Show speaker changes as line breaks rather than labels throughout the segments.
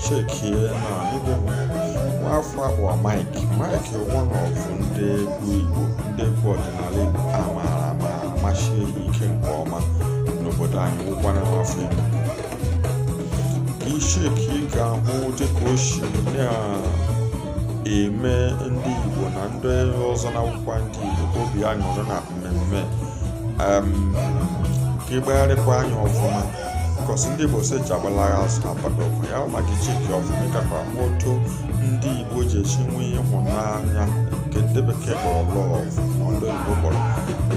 chekie na ebe nwafọ akpọ Mike one of ndị egwu Igbo ndị egwu ọdịnala Igbo amaara ma amachie ike nke ọma n'obodo anyị ụkwana n'afọ Igbo Isheki ga-ahụ dịka o si na-eme ndị Igbo na ndị ọzọ na-akwụkwọ ndị Igbo obi aṅụrị na mmemme ka ịgbagharịkwa anya ọfụma kọsị ndị Igbo si jagbalaga azụ na padọkwa ya maka icheki ọfụma ịkakwa moto ndị Igbo ji esi nwe ịhụnanya nke ndị bekee kpọrọ love na ndị Igbo kpọrọ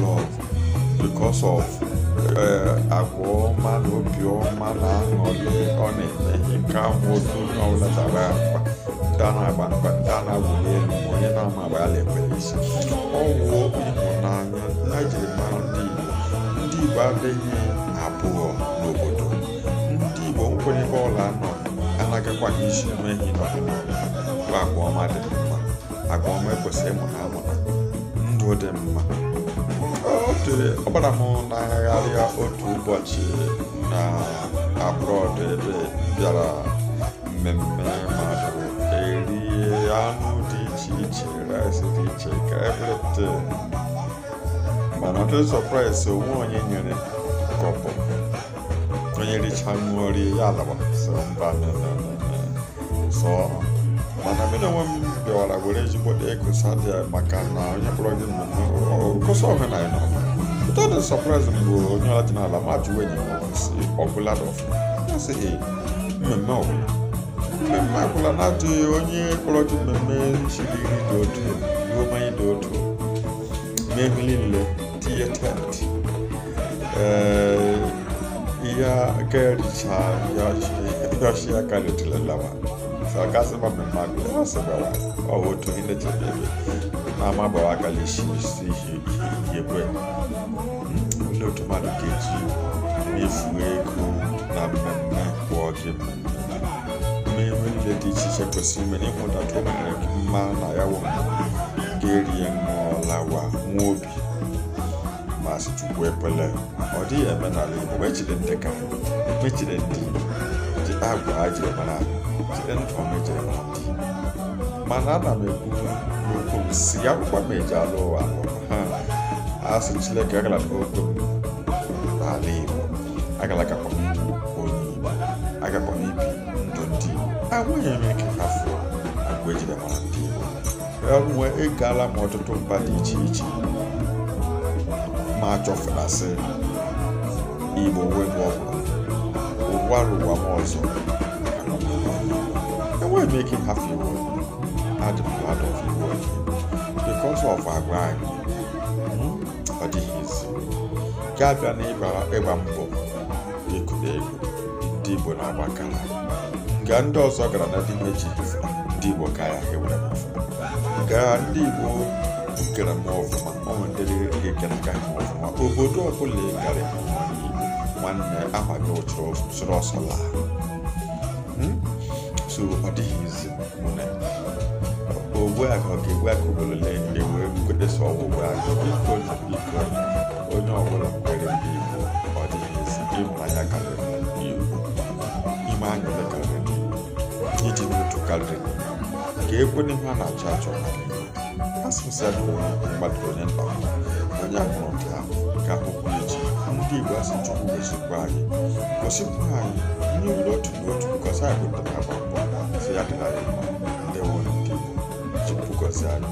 love because of agwa ọma na obi ọma na aṅụrị ọ na-eme nke ahụ otu onye ọbụla dara akpa ndị a na-agba mkpa ndị a na-awụli elu ma onye na-ama agba ya na-ekpere isi ọ wụọ ịhụnanya na jiri mara ndị Igbo adịghị abụọ n'obodo ndị Igbo nkwenye ebe ọla nọ anaghịkwa ka isi mehi n'ọdịnala bụ agwa ọma dị mma agwa ọma ekwesịrị ịmụta amụta ndụ dị mma ọ gbara m na-agharịa otu ụbọchị na abroad ebe bịara mmemme mmadụ erie anụ dị iche iche rice dị iche ka everything mana ọ dị surprise onwe onye nyere kọpụ onye richa ṅụọ rie ya alaba so mba so mana mena onwe m bịawara were ezigbo ego sadia maka na onye kpọrọ gị mmemme gosi omenala n'ọma ụtọ dị surprise mgbe onye ọla dị n'ala ma jụwa enyi m si ọbụla dọfụ ya sị mmemme ọbụla mmemme akwụla na-adịghị onye kpọrọ gị mmemme chiri iri dị otu ruo mmanya dị otu mee ihe niile tinye tent ya ga-ericha yashi aka letụrụ lawa akasị ma mmemme agụ ya sịbara ọhụ otu gị na-echebe ebe na-ama gbawa akala isi ihe ekwe ndị otu mmadụ ga-eji mefuo ego na mmemme kwụọ gị mmemme niile dị iche iche kwesịrị ime n'ịhụdata o mere gị mma na ya wụ ga-erie ṅụọ lawa nwa obi ma sị Chukwu ekwele ọ dịghị eme n'ala Igbo mechiri ndị ka mechiri ndị ji agwa ha jiri mara jide ndụ ọma ejiri mara ndị mana ana m ekwu n'okwu m si ya akwụkwọ m eji alụ ụwa ha asị Chineke agala n'okwu m n'ala Igbo agala gakwa m ndụ onye Igbo agakwa m ibi ndụ ndị Igbo enweghị m ike hafụ agwa ejiri mara ndị Igbo enwe ịgala m ọtụtụ mba dị iche iche ma chọfụtasị Igbo webụ ọbụla ụwa rụwa m ọzọ enweghị m ike ịhafe iwu adị m glad of iwu because of agwa anyị ọ dịghị ezi ga-abịa na ịgba mbọ ekuda ego ndị Igbo na-agbakala nga ndị ọzọ gara na dị meji ndị Igbo ka ya ewere m gaa ndị Igbo gara m ọfụma ọnwe ndị ga-ekere aka m ọfụma obodo ọbụla gara nwanne aha gị ụchụrụ ọsọ laa so ọ dịghị izi mụne ogwe agụ ga-egwe aka obolole ewe kwetesa ọgwụgwe agụ biko onye ọbụla kwere ndị Igbo ọ dịghị izi ịhụnanya karịrị Igbo ime anyụle karịrị ndị Igbo iji n'otu karịrị ka ekwe n'ihe a na-achọ achọ asịsị mmadụ onye nta onye ahụrụ nke ahụ ka akwụkwọ echi ndị Igbo asị Chukwu gozikwa anyị gosikwa anyị nye were otu n'otu gosi anyị bụ ndị na-agba mbọ si ya dịla anyị mma ndị nwere ndị Igbo Chukwu gozi anyị